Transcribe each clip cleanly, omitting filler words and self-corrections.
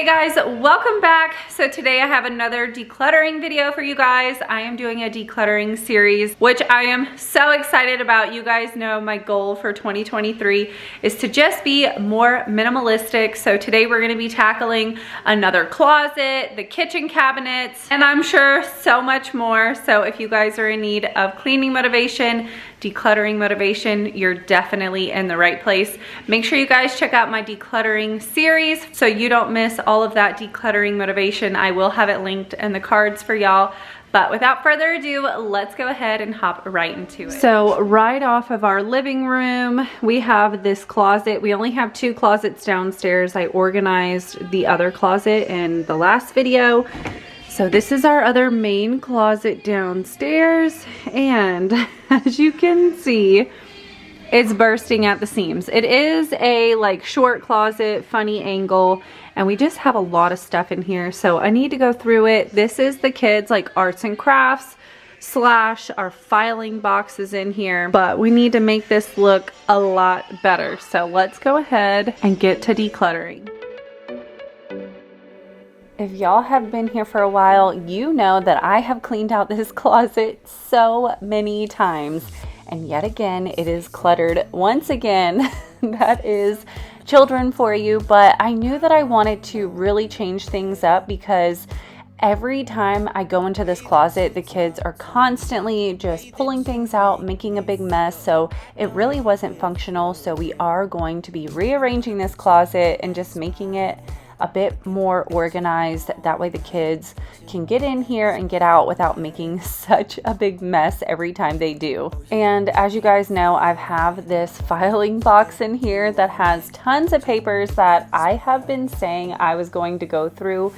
Hey guys, welcome back. So today I have another decluttering video for you guys. I am doing a decluttering series, which I am so excited about. You guys know my goal for 2023 is to just be more minimalistic. So today we're gonna be tackling another closet, the kitchen cabinets, and I'm sure so much more. So if you guys are in need of cleaning motivation, decluttering motivation, you're definitely in the right place. Make sure you guys check out my decluttering series so you don't miss all of that decluttering motivation. I will have it linked in the cards for y'all. But without further ado, let's go ahead and hop right into it. So right off of our living room, we have this closet. We only have 2 closets downstairs. I organized the other closet in the last video. So this is our other main closet downstairs, and as you can see, it's bursting at the seams. It is a like short closet, funny angle, and we just have a lot of stuff in here. So I need to go through it. This is the kids' like arts and crafts / our filing boxes in here, but we need to make this look a lot better. So let's go ahead and get to decluttering. If y'all have been here for a while, you know that I have cleaned out this closet so many times. And yet again, it is cluttered. Once again, that is children for you. But I knew that I wanted to really change things up because every time I go into this closet, the kids are constantly just pulling things out, making a big mess. So it really wasn't functional. So we are going to be rearranging this closet and just making it a bit more organized. That way the kids can get in here and get out without making such a big mess every time they do. And as you guys know, I have this filing box in here that has tons of papers that I have been saying I was going to go through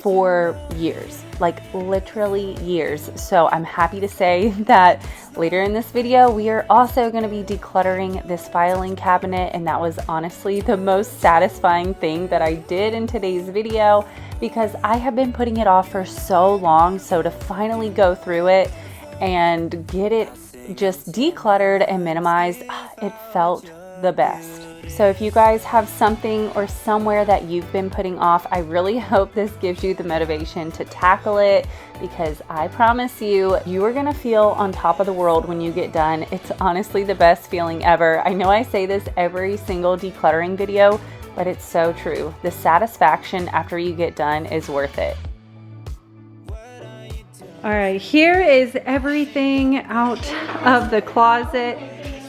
for years, like literally years. So I'm happy to say that later in this video, we are also going to be decluttering this filing cabinet. And that was honestly the most satisfying thing that I did in today's video because I have been putting it off for so long. So to finally go through it and get it just decluttered and minimized, it felt the best. So if you guys have something or somewhere that you've been putting off, I really hope this gives you the motivation to tackle it because I promise you, you are gonna feel on top of the world when you get done. It's honestly the best feeling ever. I know I say this every single decluttering video, but it's so true. The satisfaction after you get done is worth it. All right, here is everything out of the closet.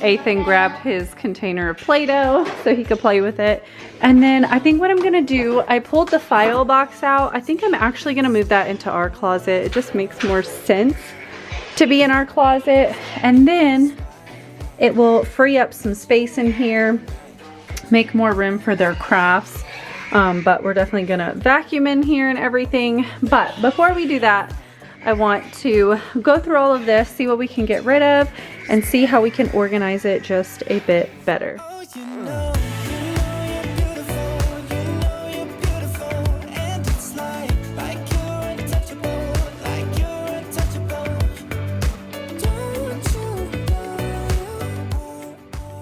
Ethan grabbed his container of Play-Doh so he could play with it. And then I think what I'm gonna do, I pulled the file box out. I think I'm actually gonna move that into our closet. It just makes more sense to be in our closet. And then it will free up some space in here, make more room for their crafts. But we're definitely gonna vacuum in here and everything. But before we do that, I want to go through all of this, see what we can get rid of, and see how we can organize it just a bit better.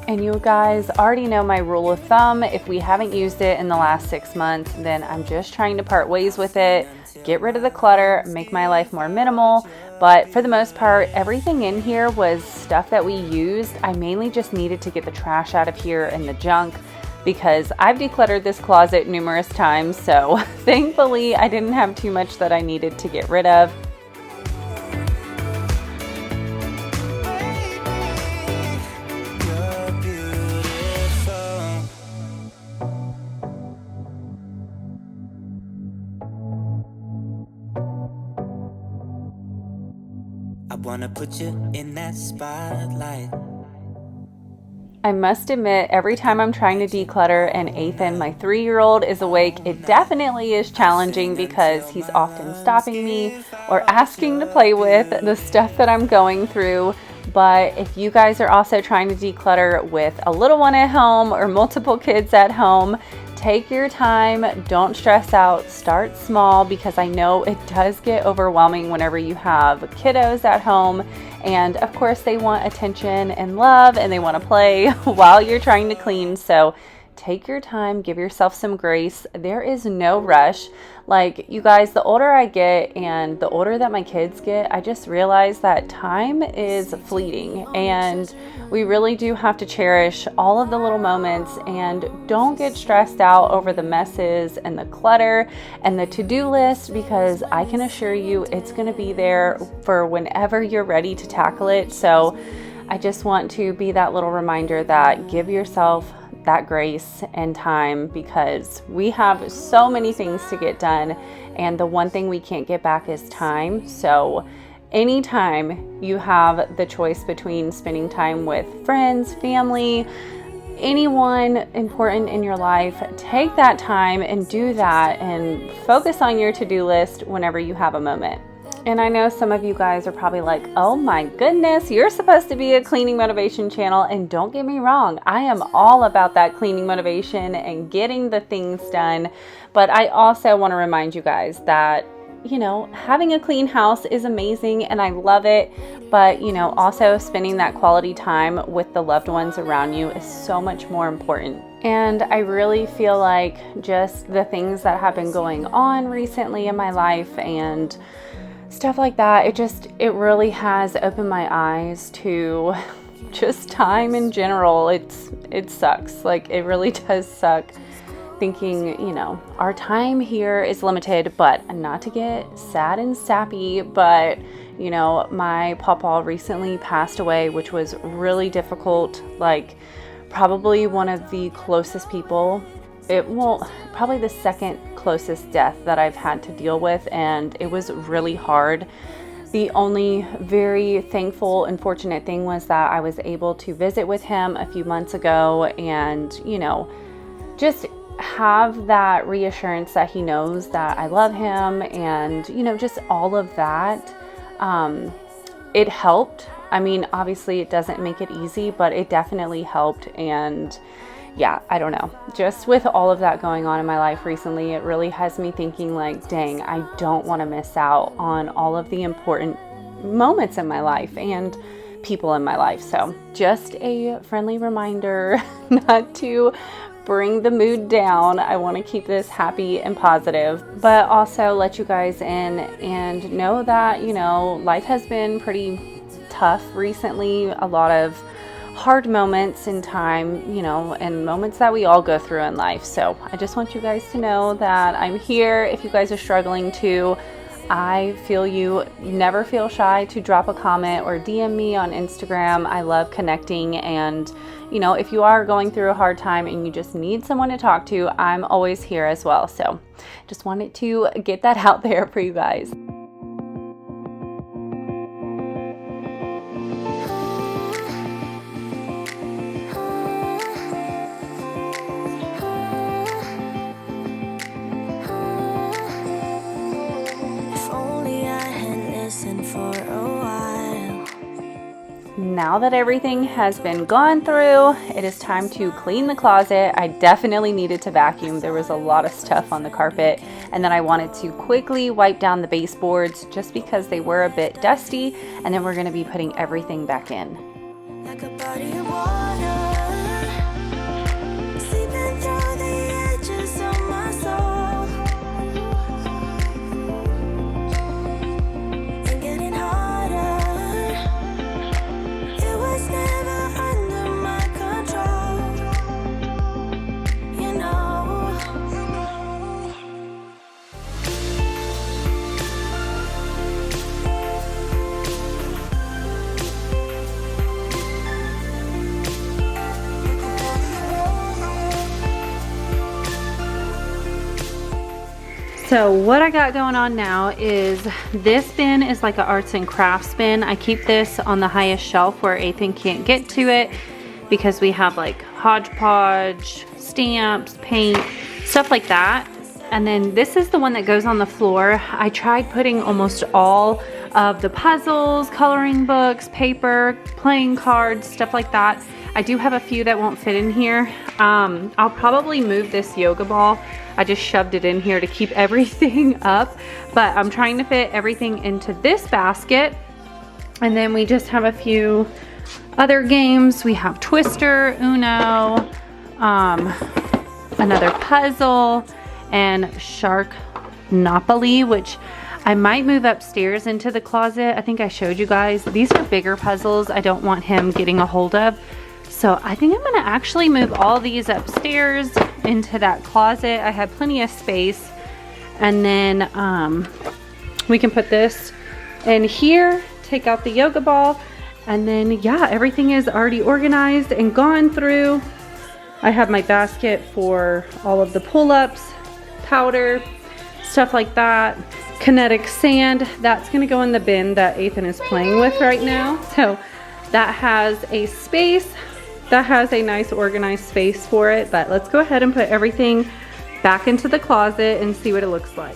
And you guys already know my rule of thumb. If we haven't used it in the last 6 months, then I'm just trying to part ways with it, get rid of the clutter, make my life more minimal. But for the most part, everything in here was stuff that we used. I mainly just needed to get the trash out of here and the junk because I've decluttered this closet numerous times. So thankfully, I didn't have too much that I needed to get rid of. I wanna put you in that spotlight. I must admit, every time I'm trying to declutter and Ethan, my 3-year-old, is awake, it definitely is challenging because he's often stopping me or asking to play with the stuff that I'm going through. But if you guys are also trying to declutter with a little one at home or multiple kids at home, take your time, don't stress out, start small because I know it does get overwhelming whenever you have kiddos at home. And of course they want attention and love and they want to play while you're trying to clean. So take your time, give yourself some grace. There is no rush. Like, you guys, the older I get and the older that my kids get, I just realize that time is fleeting, and we really do have to cherish all of the little moments, and don't get stressed out over the messes and the clutter and the to-do list, because I can assure you it's going to be there for whenever you're ready to tackle it. So I just want to be that little reminder that give yourself that grace and time, because we have so many things to get done, and the one thing we can't get back is time. So anytime you have the choice between spending time with friends, family, anyone important in your life, take that time and do that, and focus on your to-do list whenever you have a moment. And I know some of you guys are probably like, oh my goodness, you're supposed to be a cleaning motivation channel. And don't get me wrong, I am all about that cleaning motivation and getting the things done. But I also want to remind you guys that, you know, having a clean house is amazing and I love it. But, you know, also spending that quality time with the loved ones around you is so much more important. And I really feel like just the things that have been going on recently in my life and stuff like that, it really has opened my eyes to just time in general. It sucks. Like, it really does suck thinking, you know, our time here is limited. But not to get sad and sappy, but you know, my pawpaw recently passed away, which was really difficult. Like, probably one of the closest people, probably the second closest death that I've had to deal with, and it was really hard. The only very thankful and fortunate thing was that I was able to visit with him a few months ago, and, you know, just have that reassurance that he knows that I love him, and, you know, just all of that. It helped. I mean, obviously it doesn't make it easy, but it definitely helped. And yeah, I don't know. Just with all of that going on in my life recently, it really has me thinking like, dang, I don't want to miss out on all of the important moments in my life and people in my life. So just a friendly reminder not to bring the mood down. I want to keep this happy and positive, but also let you guys in and know that, you know, life has been pretty tough recently. A lot of hard moments in time, you know, and moments that we all go through in life. So I just want you guys to know that I'm here if you guys are struggling too. I feel you. Never feel shy to drop a comment or DM me on Instagram. I love connecting, and you know, if you are going through a hard time and you just need someone to talk to, I'm always here as well. So just wanted to get that out there for you guys. Now that everything has been gone through, it is time to clean the closet. I definitely needed to vacuum. There was a lot of stuff on the carpet, and then I wanted to quickly wipe down the baseboards just because they were a bit dusty, and then we're going to be putting everything back in. Like a body of water, seeping through the edges of my soul, and getting harder. It was never under my control, you know. So what I got going on now is this bin is like an arts and crafts bin. I keep this on the highest shelf where Ethan can't get to it because we have like hodgepodge, stamps, paint, stuff like that. And then this is the one that goes on the floor. I tried putting almost all of the puzzles, coloring books, paper, playing cards, stuff like that. I do have a few that won't fit in here. I'll probably move this yoga ball. I just shoved it in here to keep everything up, but I'm trying to fit everything into this basket. And then we just have a few other games. We have Twister, Uno, another puzzle, and Sharknopoly, which I might move upstairs into the closet. I think I showed you guys. These are bigger puzzles I don't want him getting a hold of. So I think I'm gonna actually move all these upstairs into that closet. I have plenty of space. And then we can put this in here, take out the yoga ball, and then yeah, everything is already organized and gone through. I have my basket for all of the pull-ups, powder, stuff like that. Kinetic sand, that's gonna go in the bin that Ethan is playing with right now. So that has a space, that has a nice organized space for it, but let's go ahead and put everything back into the closet and see what it looks like.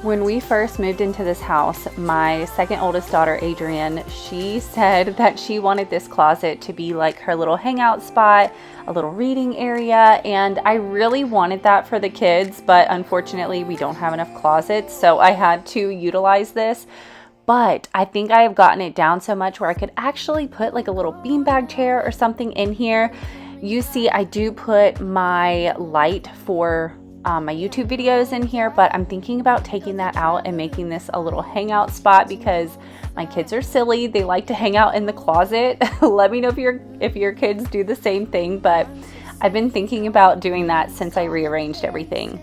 When we first moved into this house, my second oldest daughter, Adrienne, she said that she wanted this closet to be like her little hangout spot, a little reading area, and I really wanted that for the kids, but unfortunately we don't have enough closets, so I had to utilize this. But I think I have gotten it down so much where I could actually put like a little beanbag chair or something in here. You see, I do put my light for my YouTube videos in here, but I'm thinking about taking that out and making this a little hangout spot because my kids are silly. They like to hang out in the closet. Let me know if your kids do the same thing, but I've been thinking about doing that since I rearranged everything.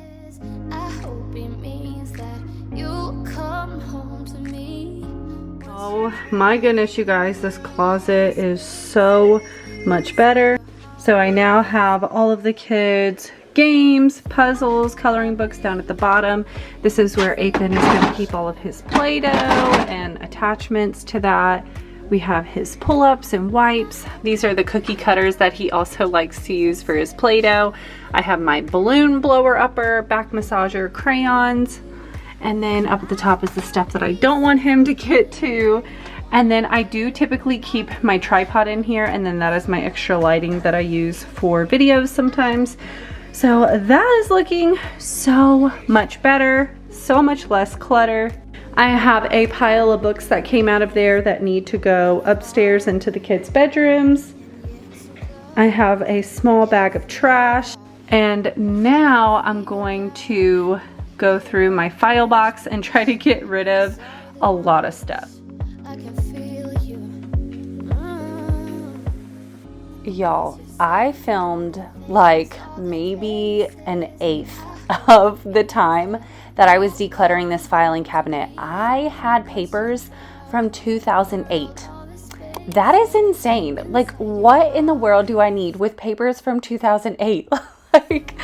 Oh my goodness, you guys, this closet is so much better. So I now have all of the kids' games, puzzles, coloring books down at the bottom. This is where Ethan is going to keep all of his Play-Doh and attachments to that. We have his pull-ups and wipes. These are the cookie cutters that he also likes to use for his Play-Doh. I have my balloon blower upper, back massager, crayons, and then up at the top is the stuff that I don't want him to get to. And then I do typically keep my tripod in here, and then that is my extra lighting that I use for videos sometimes. So that is looking so much better, so much less clutter. I have a pile of books that came out of there that need to go upstairs into the kids' bedrooms. I have a small bag of trash. And now I'm going to go through my file box and try to get rid of a lot of stuff. Y'all, I filmed like maybe an eighth of the time that I was decluttering this filing cabinet. I had papers from 2008. That is insane. Like, what in the world do I need with papers from 2008? Like,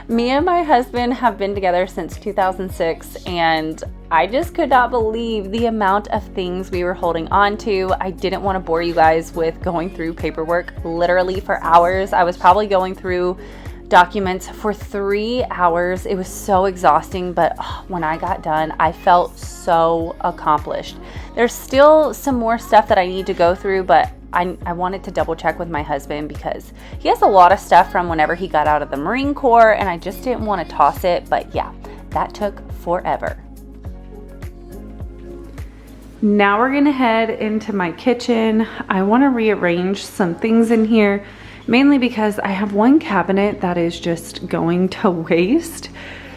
me and my husband have been together since 2006, and I just could not believe the amount of things we were holding on to. I didn't want to bore you guys with going through paperwork literally for hours. I was probably going through documents for 3 hours. It was so exhausting, but when I got done, I felt so accomplished. There's still some more stuff that I need to go through, but I wanted to double check with my husband because he has a lot of stuff from whenever he got out of the Marine Corps, and I just didn't want to toss it. But yeah, that took forever. Now we're gonna head into my kitchen. I want to rearrange some things in here, mainly because I have one cabinet that is just going to waste.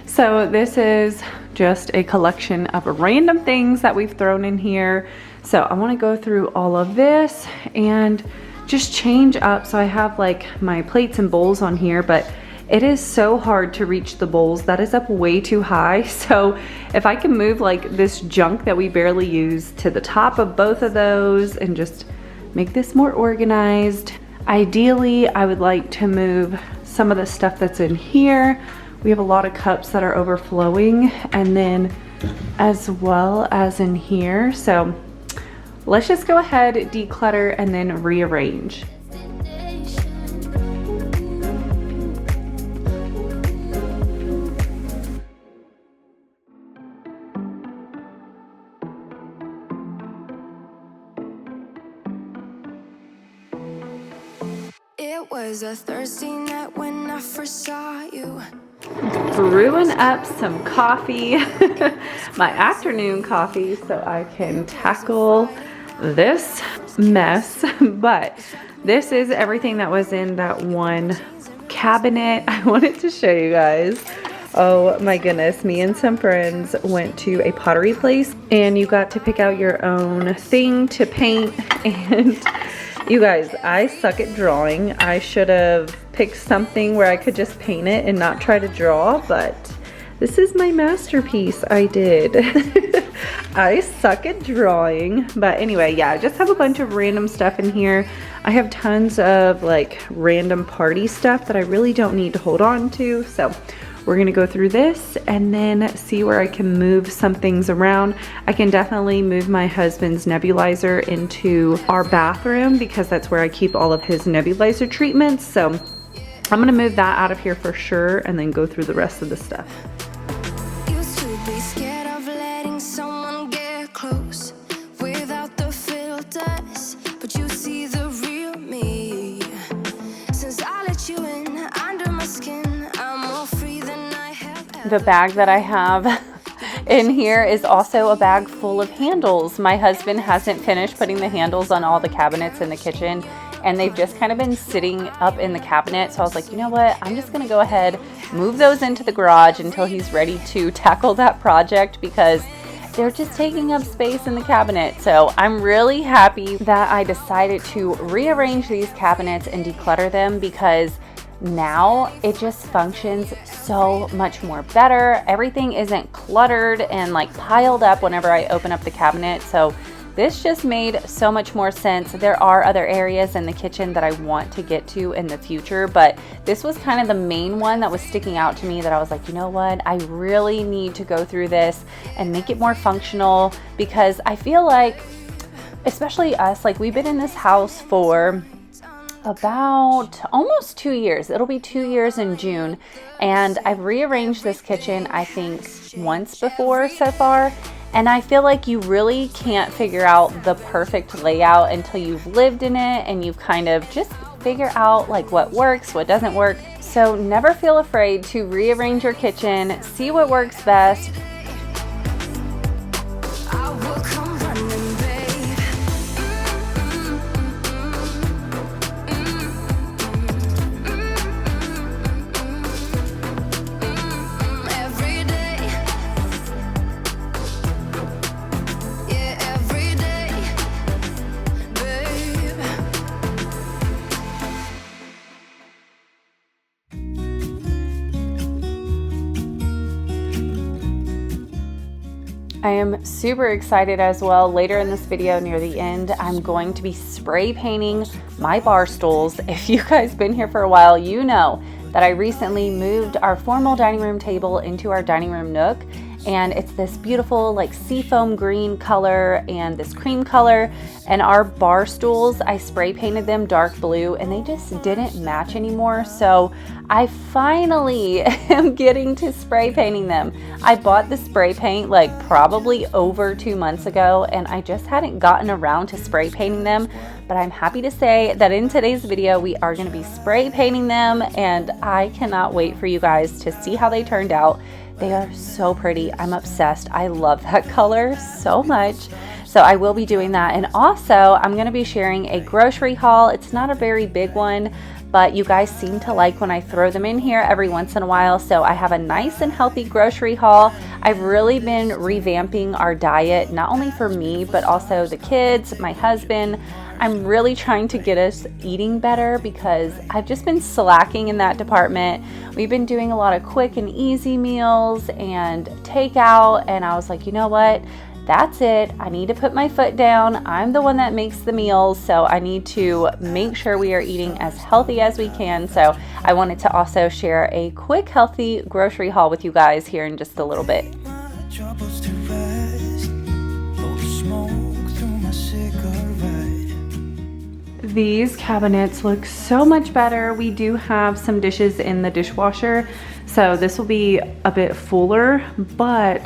So this is just a collection of random things that we've thrown in here. So I want to go through all of this and just change up. So I have like my plates and bowls on here, but it is so hard to reach the bowls. That is up way too high. So if I can move like this junk that we barely use to the top of both of those and just make this more organized. Ideally, I would like to move some of the stuff that's in here. We have a lot of cups that are overflowing, and then as well as in here. So let's just go ahead, declutter, and then rearrange. It was a Thursday night when I first saw you. Brewing up some coffee, my afternoon coffee, so I can tackle this. mess, but this is everything that was in that one cabinet. I wanted to show you guys. Oh my goodness, me and some friends went to a pottery place and you got to pick out your own thing to paint. And you guys, I suck at drawing. I should have picked something where I could just paint it and not try to draw, but this is my masterpiece I did. I suck at drawing, but anyway, yeah, I just have a bunch of random stuff in here. I have tons of like random party stuff that I really don't need to hold on to, so we're gonna go through this and then see where I can move some things around. I can definitely move my husband's nebulizer into our bathroom because that's where I keep all of his nebulizer treatments. So I'm gonna move that out of here for sure and then go through the rest of the stuff. Used to be scared of letting someone get close without the filters, but you see the real me. Since I let you in under my skin, I'm more free than I have ever. The bag that I have in here is also a bag full of handles. My husband hasn't finished putting the handles on all the cabinets in the kitchen, and they've just kind of been sitting up in the cabinet. So I was like, you know what? I'm just gonna go ahead, move those into the garage until he's ready to tackle that project because they're just taking up space in the cabinet. So I'm really happy that I decided to rearrange these cabinets and declutter them because now it just functions so much more better. Everything isn't cluttered and like piled up whenever I open up the cabinet. So this just made so much more sense. There are other areas in the kitchen that I want to get to in the future, but this was kind of the main one that was sticking out to me that I was like, you know what? I really need to go through this and make it more functional because I feel like, especially us, like we've been in this house for about almost 2 years. It'll be 2 years in June, and I've rearranged this kitchen I think once before so far, and I feel like you really can't figure out the perfect layout until you've lived in it and you've kind of just figure out like what works, what doesn't work. So never feel afraid to rearrange your kitchen, see what works best. I will come running, babe. Every day. Yeah, every day, babe. I am super excited as well. Later in this video, near the end, I'm going to be spray painting my bar stools. If you guys been here for a while, you know that I recently moved our formal dining room table into our dining room nook, and it's this beautiful like seafoam green color and this cream color, and our bar stools, I spray painted them dark blue and they just didn't match anymore. So I finally am getting to spray painting them. I bought the spray paint like probably over 2 months ago and I just hadn't gotten around to spray painting them, but I'm happy to say that in today's video we are going to be spray painting them, and I cannot wait for you guys to see how they turned out. They are so pretty. I'm obsessed. I love that color so much. So I will be doing that. And also I'm going to be sharing a grocery haul. It's not a very big one, but you guys seem to like when I throw them in here every once in a while. So I have a nice and healthy grocery haul. I've really been revamping our diet, not only for me, but also the kids, my husband. I'm really trying to get us eating better because I've just been slacking in that department. We've been doing a lot of quick and easy meals and takeout, and I was like, you know what? That's it. I need to put my foot down. I'm the one that makes the meals, so I need to make sure we are eating as healthy as we can. So I wanted to also share a quick, healthy grocery haul with you guys here in just a little bit. Troubles to rest, blow the smoke through my cigarette. These cabinets look so much better. We do have some dishes in the dishwasher, so this will be a bit fuller, but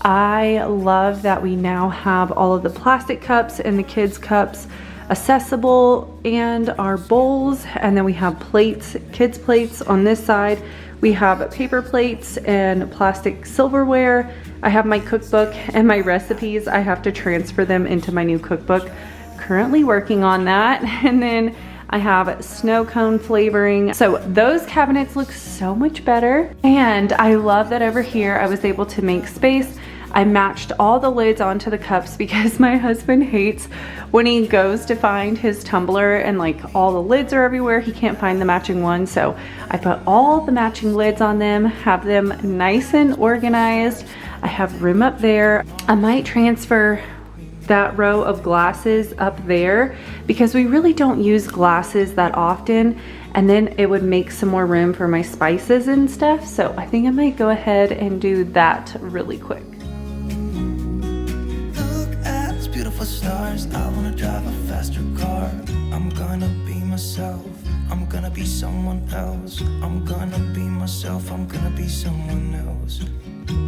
I love that we now have all of the plastic cups and the kids' cups accessible, and our bowls, and then we have plates, kids' plates on this side. We have paper plates and plastic silverware. I have my cookbook and my recipes. I have to transfer them into my new cookbook. currently working on that. And then I have snow cone flavoring. So those cabinets look so much better. And I love that over here I was able to make space. I matched all the lids onto the cups because my husband hates when he goes to find his tumbler and like all the lids are everywhere, he can't find the matching one. So I put all the matching lids on them, have them nice and organized. I have room up there. I might transfer that row of glasses up there because we really don't use glasses that often, and then it would make some more room for my spices and stuff. So I think I might go ahead and do that really quick. Stars, I wanna drive a faster car. I'm gonna be myself. I'm gonna be someone else. I'm gonna be myself. I'm gonna be someone else.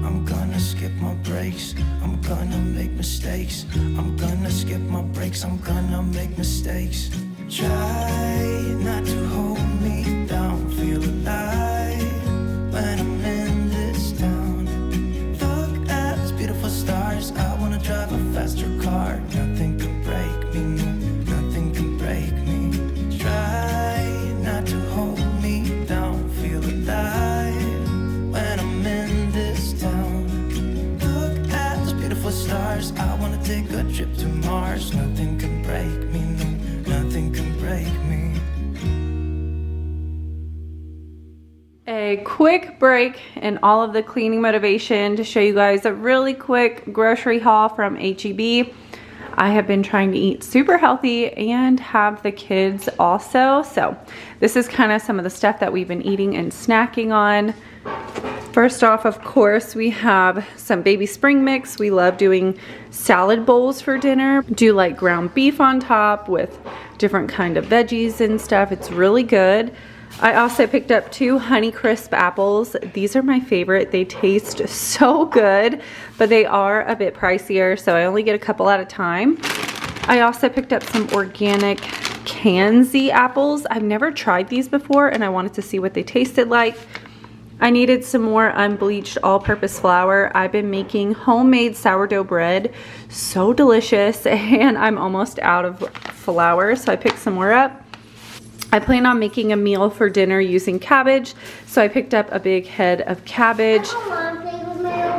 I'm gonna skip my breaks. I'm gonna make mistakes. I'm gonna skip my breaks. I'm gonna make mistakes. Try not to hold me down. Feel alive when I'm in this town. Look at these beautiful stars. I wanna drive a faster car. Nothing can break me, no, nothing can break me. Try not to hold me down. Feel alive when I'm in this town. Look at those beautiful stars. I wanna take a trip to Mars. Nothing can break me, no, nothing can break me. A quick break in all of the cleaning motivation to show you guys a really quick grocery haul from HEB. I have been trying to eat super healthy and have the kids also. So this is kind of some of the stuff that we've been eating and snacking on. First off, of course, we have some baby spring mix. We love doing salad bowls for dinner. Do like ground beef on top with different kind of veggies and stuff. It's really good. I also picked up 2 Honeycrisp apples. These are my favorite. They taste so good, but they are a bit pricier, so I only get a couple at a time. I also picked up some organic Kanzi apples. I've never tried these before, and I wanted to see what they tasted like. I needed some more unbleached all-purpose flour. I've been making homemade sourdough bread. So delicious, and I'm almost out of flour, so I picked some more up. I plan on making a meal for dinner using cabbage, so I picked up a big head of cabbage.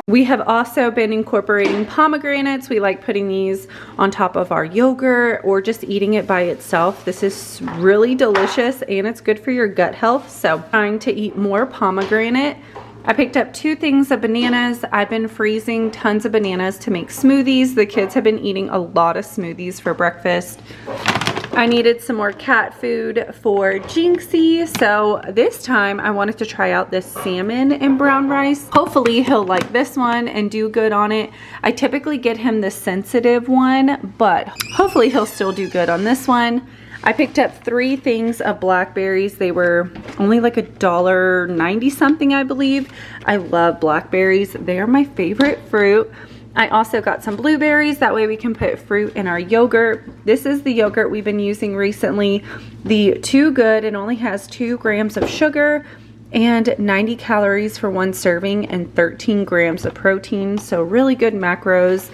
We have also been incorporating pomegranates. We like putting these on top of our yogurt or just eating it by itself. This is really delicious and it's good for your gut health, so I'm trying to eat more pomegranate. I picked up 2 things of bananas. I've been freezing tons of bananas to make smoothies. The kids have been eating a lot of smoothies for breakfast. I needed some more cat food for Jinxie, so this time I wanted to try out this salmon and brown rice. Hopefully he'll like this one and do good on it. I typically get him the sensitive one, but hopefully he'll still do good on this one. I picked up 3 things of blackberries. They were only like $1.90 something, I believe. I love blackberries. They are my favorite fruit. I also got some blueberries. That way we can put fruit in our yogurt. This is the yogurt we've been using recently. The Too Good. It only has 2 grams of sugar and 90 calories for 1 serving and 13 grams of protein. So really good macros.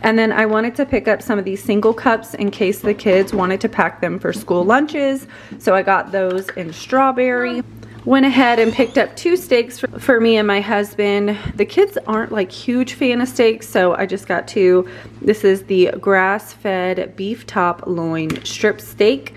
And then I wanted to pick up some of these single cups in case the kids wanted to pack them for school lunches. So I got those in strawberry. Went ahead and picked up 2 steaks for me and my husband. The kids aren't like huge fan of steaks, so I just got 2. This is the grass-fed beef top loin strip steak.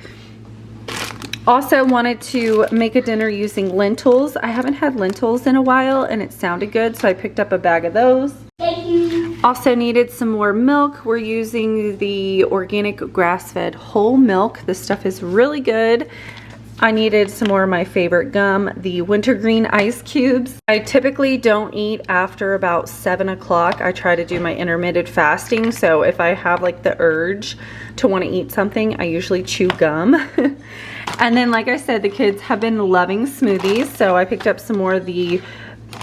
Also wanted to make a dinner using lentils. I haven't had lentils in a while and it sounded good, so I picked up a bag of those. Thank you. Also needed some more milk. We're using the organic grass-fed whole milk. This stuff is really good. I needed some more of my favorite gum, the wintergreen ice cubes. I typically don't eat after about 7 o'clock. I try to do my intermittent fasting, so if I have like the urge to want to eat something, I usually chew gum. And then, like I said, the kids have been loving smoothies, so I picked up some more of the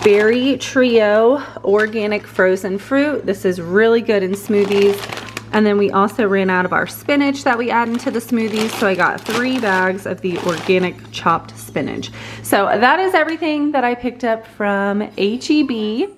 Berry Trio organic frozen fruit. This is really good in smoothies. And then we also ran out of our spinach that we add into the smoothies, so I got 3 bags of the organic chopped spinach. So that is everything that I picked up from HEB.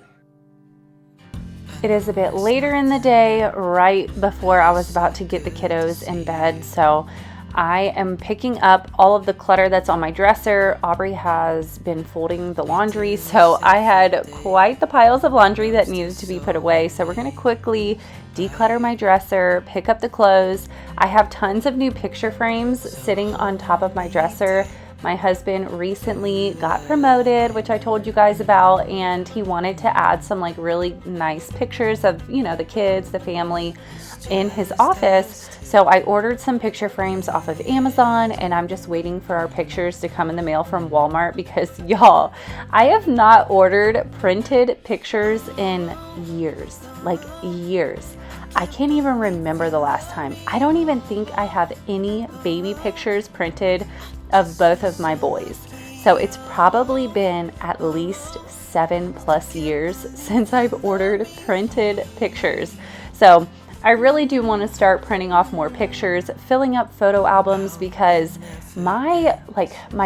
It is a bit later in the day, right before I was about to get the kiddos in bed, so I am picking up all of the clutter that's on my dresser. Aubrey has been folding the laundry, so I had quite the piles of laundry that needed to be put away. So we're going to quickly declutter my dresser, pick up the clothes. I have tons of new picture frames sitting on top of my dresser. My husband recently got promoted, which I told you guys about, and he wanted to add some like really nice pictures of, you know, the kids, the family in his office. So I ordered some picture frames off of Amazon, and I'm just waiting for our pictures to come in the mail from Walmart because y'all, I have not ordered printed pictures in years, like years. I can't even remember the last time. I don't even think I have any baby pictures printed of both of my boys. So it's probably been at least 7+ years since I've ordered printed pictures. So I really do want to start printing off more pictures, filling up photo albums, because my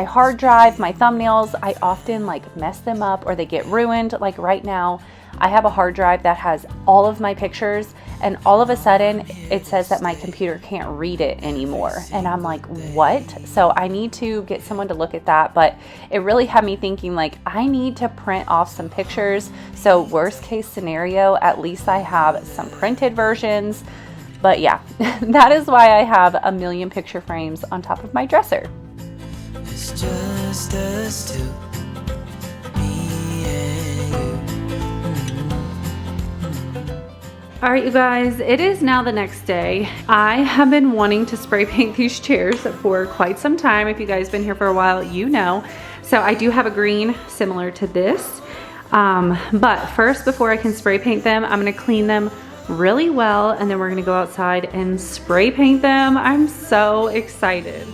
hard drive, my thumbnails, I often mess them up or they get ruined. Like right now, I have a hard drive that has all of my pictures, and all of a sudden it says that my computer can't read it anymore. And I'm like, what? So I need to get someone to look at that. But it really had me thinking, I need to print off some pictures. So worst case scenario, at least I have some printed versions. But yeah, that is why I have a million picture frames on top of my dresser. It's just us two, me and you. All right, you guys, it is now the next day. I have been wanting to spray paint these chairs for quite some time. If you guys have been here for a while, you know. So I do have a green similar to this. But first, before I can spray paint them, I'm gonna clean them really well, and then we're gonna go outside and spray paint them. I'm so excited.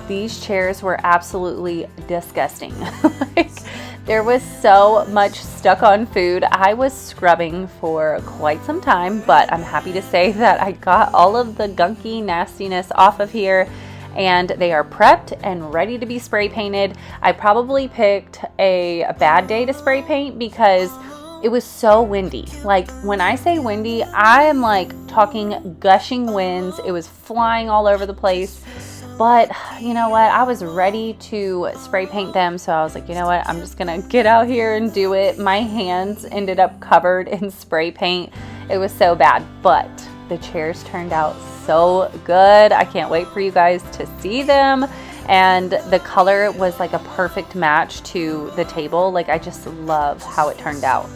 These chairs were absolutely disgusting. There was so much stuck on food. I was scrubbing for quite some time, but I'm happy to say that I got all of the gunky nastiness off of here, and they are prepped and ready to be spray painted. I probably picked a bad day to spray paint because it was so windy. When I say windy, I am talking gushing winds. It was flying all over the place. But you know what? I was ready to spray paint them. So I was like, you know what? I'm just going to get out here and do it. My hands ended up covered in spray paint. It was so bad, but the chairs turned out so good. I can't wait for you guys to see them. And the color was like a perfect match to the table. I just love how it turned out.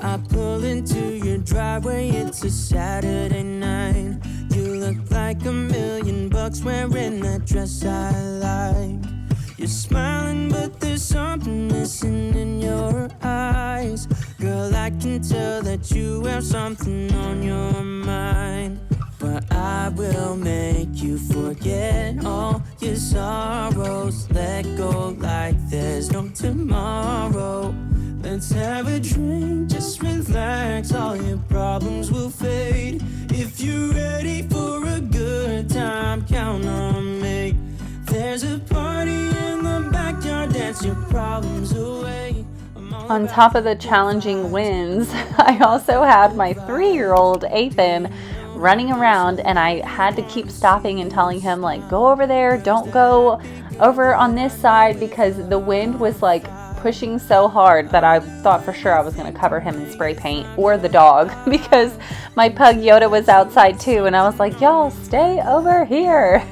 I pull into your driveway, it's a Saturday night. You look like $1,000,000 wearing that dress I like. You're smiling, but there's something missing in your eyes. Girl, I can tell that you have something on your mind. But I will make you forget all your sorrows. Let go like there's no tomorrow. Let's have a drink, just relax, all your problems will fade. If you're ready for a good time, count on me. There's a party in the backyard, dance your problems away. On top of the challenging winds, I also had my 3-year-old Ethan running around, and I had to keep stopping and telling him go over there, don't go over on this side, because the wind was pushing so hard that I thought for sure I was going to cover him in spray paint, or the dog, because my pug Yoda was outside too, and I was like, y'all stay over here.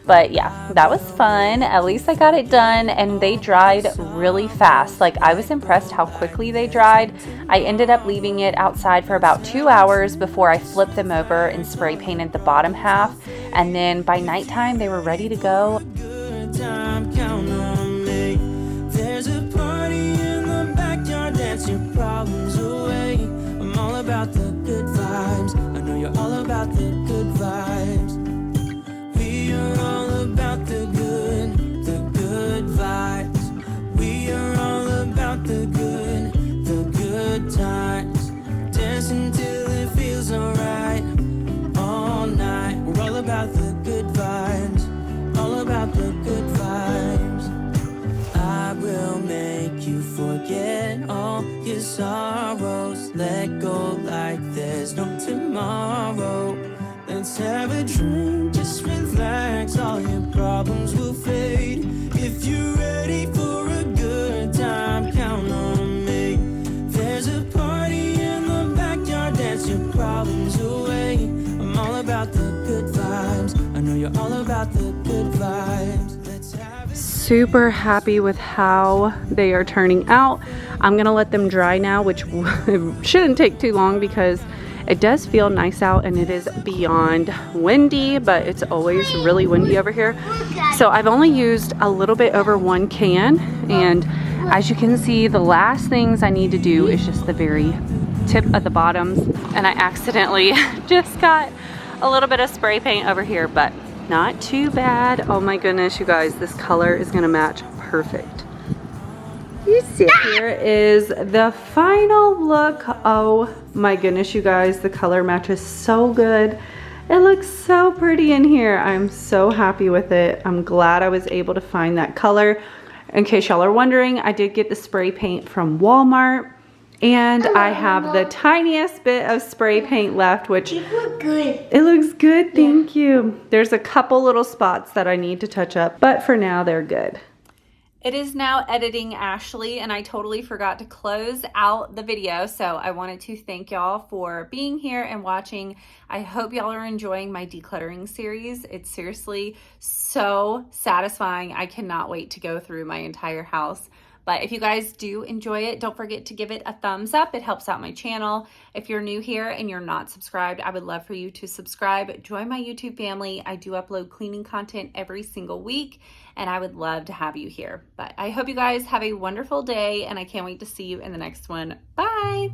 But yeah, that was fun. At least I got it done, and they dried really fast. I was impressed how quickly they dried. I ended up leaving it outside for about 2 hours before I flipped them over and spray painted the bottom half, and then by nighttime they were ready to go. Good time, count on me. There's a party in the backyard, dance your problems away. I'm all about the good vibes. the good times. Dancing till it feels alright. All night, we're all about the good vibes. All about the good vibes. I will make you forget all your sorrows. Let go like there's no tomorrow. Let's have a drink, just relax. All your problems will fade. If you're ready for a good time, count on me. There's a party in the backyard, dance your problems away. I'm all about the good vibes. I know you're all about the good vibes. Let's have a Super happy with how they are turning out. I'm gonna let them dry now, which shouldn't take too long because it does feel nice out and it is beyond windy, but it's always really windy over here. So I've only used a little bit over 1 can, and as you can see, the last things I need to do is just the very tip of the bottoms, and I accidentally just got a little bit of spray paint over here, but not too bad. Oh my goodness, you guys, this color is gonna match perfect. Here is the final look. Oh my goodness, you guys, the color matches so good. It looks so pretty in here. I'm so happy with it. I'm glad I was able to find that color. In case y'all are wondering, I did get the spray paint from Walmart, and I have the tiniest bit of spray paint left, which It looks good. it looks good, thank you. There's a couple little spots that I need to touch up, but for now they're good. It is now editing Ashley, and I totally forgot to close out the video, so I wanted to thank y'all for being here and watching. I hope y'all are enjoying my decluttering series. It's seriously so satisfying. I cannot wait to go through my entire house. But if you guys do enjoy it, don't forget to give it a thumbs up. It helps out my channel. If you're new here and you're not subscribed, I would love for you to subscribe. Join my YouTube family. I do upload cleaning content every single week, and I would love to have you here. But I hope you guys have a wonderful day, and I can't wait to see you in the next one. Bye!